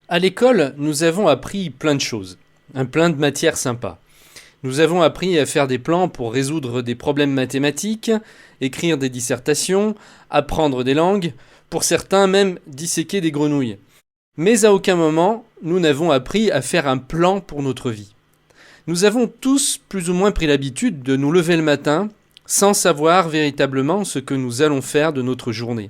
À l'école, nous avons appris plein de choses, plein de matières sympas. Nous avons appris à faire des plans pour résoudre des problèmes mathématiques, écrire des dissertations, apprendre des langues, pour certains même disséquer des grenouilles. Mais à aucun moment, nous n'avons appris à faire un plan pour notre vie. Nous avons tous plus ou moins pris l'habitude de nous lever le matin sans savoir véritablement ce que nous allons faire de notre journée.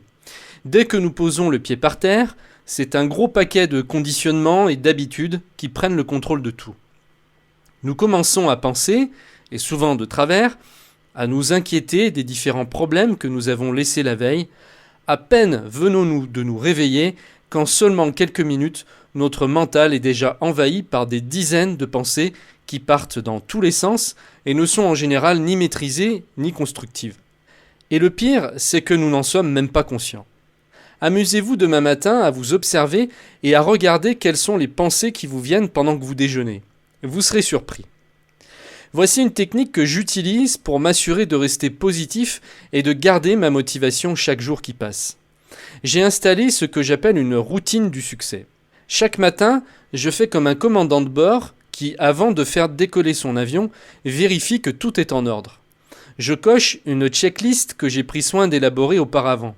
Dès que nous posons le pied par terre, c'est un gros paquet de conditionnements et d'habitudes qui prennent le contrôle de tout. Nous commençons à penser, et souvent de travers, à nous inquiéter des différents problèmes que nous avons laissés la veille. À peine venons-nous de nous réveiller qu'en seulement quelques minutes, notre mental est déjà envahi par des dizaines de pensées qui partent dans tous les sens et ne sont en général ni maîtrisées ni constructives. Et le pire, c'est que nous n'en sommes même pas conscients. Amusez-vous demain matin à vous observer et à regarder quelles sont les pensées qui vous viennent pendant que vous déjeunez. Vous serez surpris. Voici une technique que j'utilise pour m'assurer de rester positif et de garder ma motivation chaque jour qui passe. J'ai installé ce que j'appelle une routine du succès. Chaque matin, je fais comme un commandant de bord qui, avant de faire décoller son avion, vérifie que tout est en ordre. Je coche une checklist que j'ai pris soin d'élaborer auparavant.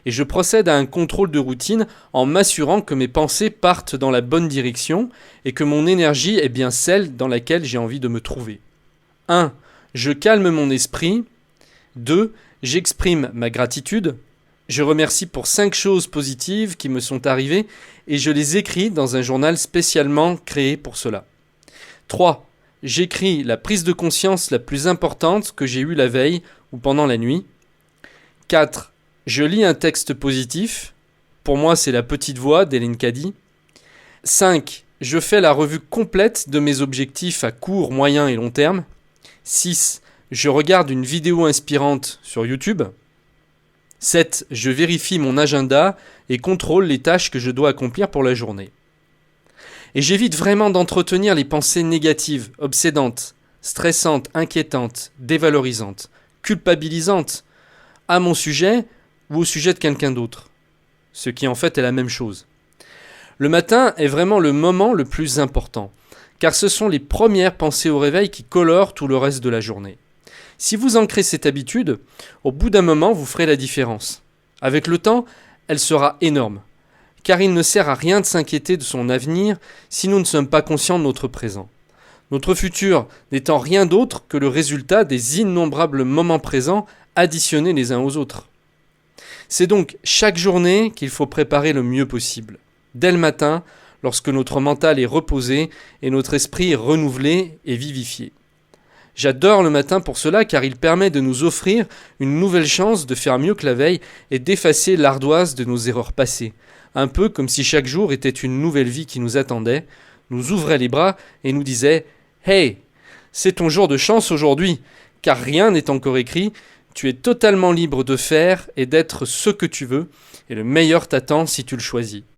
Et je procède à un contrôle de routine en m'assurant que mes pensées partent dans la bonne direction et que mon énergie est bien celle dans laquelle j'ai envie de me trouver. 1. Je calme mon esprit. 2. J'exprime ma gratitude. Je remercie pour 5 choses positives qui me sont arrivées et je les écris dans un journal spécialement créé pour cela. 3. J'écris la prise de conscience la plus importante que j'ai eue la veille ou pendant la nuit. 4. Je lis un texte positif. Pour moi, c'est La Petite Voix d'Hélène Caddy. 5. Je fais la revue complète de mes objectifs à court, moyen et long terme. 6. Je regarde une vidéo inspirante sur YouTube. 7. Je vérifie mon agenda et contrôle les tâches que je dois accomplir pour la journée. Et j'évite vraiment d'entretenir les pensées négatives, obsédantes, stressantes, inquiétantes, dévalorisantes, culpabilisantes, à mon sujet ou au sujet de quelqu'un d'autre. Ce qui en fait est la même chose. Le matin est vraiment le moment le plus important, car ce sont les premières pensées au réveil qui colorent tout le reste de la journée. Si vous ancrez cette habitude, au bout d'un moment, vous ferez la différence. Avec le temps, elle sera énorme, car il ne sert à rien de s'inquiéter de son avenir si nous ne sommes pas conscients de notre présent. Notre futur n'étant rien d'autre que le résultat des innombrables moments présents additionnés les uns aux autres. C'est donc chaque journée qu'il faut préparer le mieux possible. Dès le matin, lorsque notre mental est reposé et notre esprit est renouvelé et vivifié. J'adore le matin pour cela car il permet de nous offrir une nouvelle chance de faire mieux que la veille et d'effacer l'ardoise de nos erreurs passées. Un peu comme si chaque jour était une nouvelle vie qui nous attendait, nous ouvrait les bras et nous disait « Hey, c'est ton jour de chance aujourd'hui, car rien n'est encore écrit, tu es totalement libre de faire et d'être ce que tu veux, et le meilleur t'attend si tu le choisis. »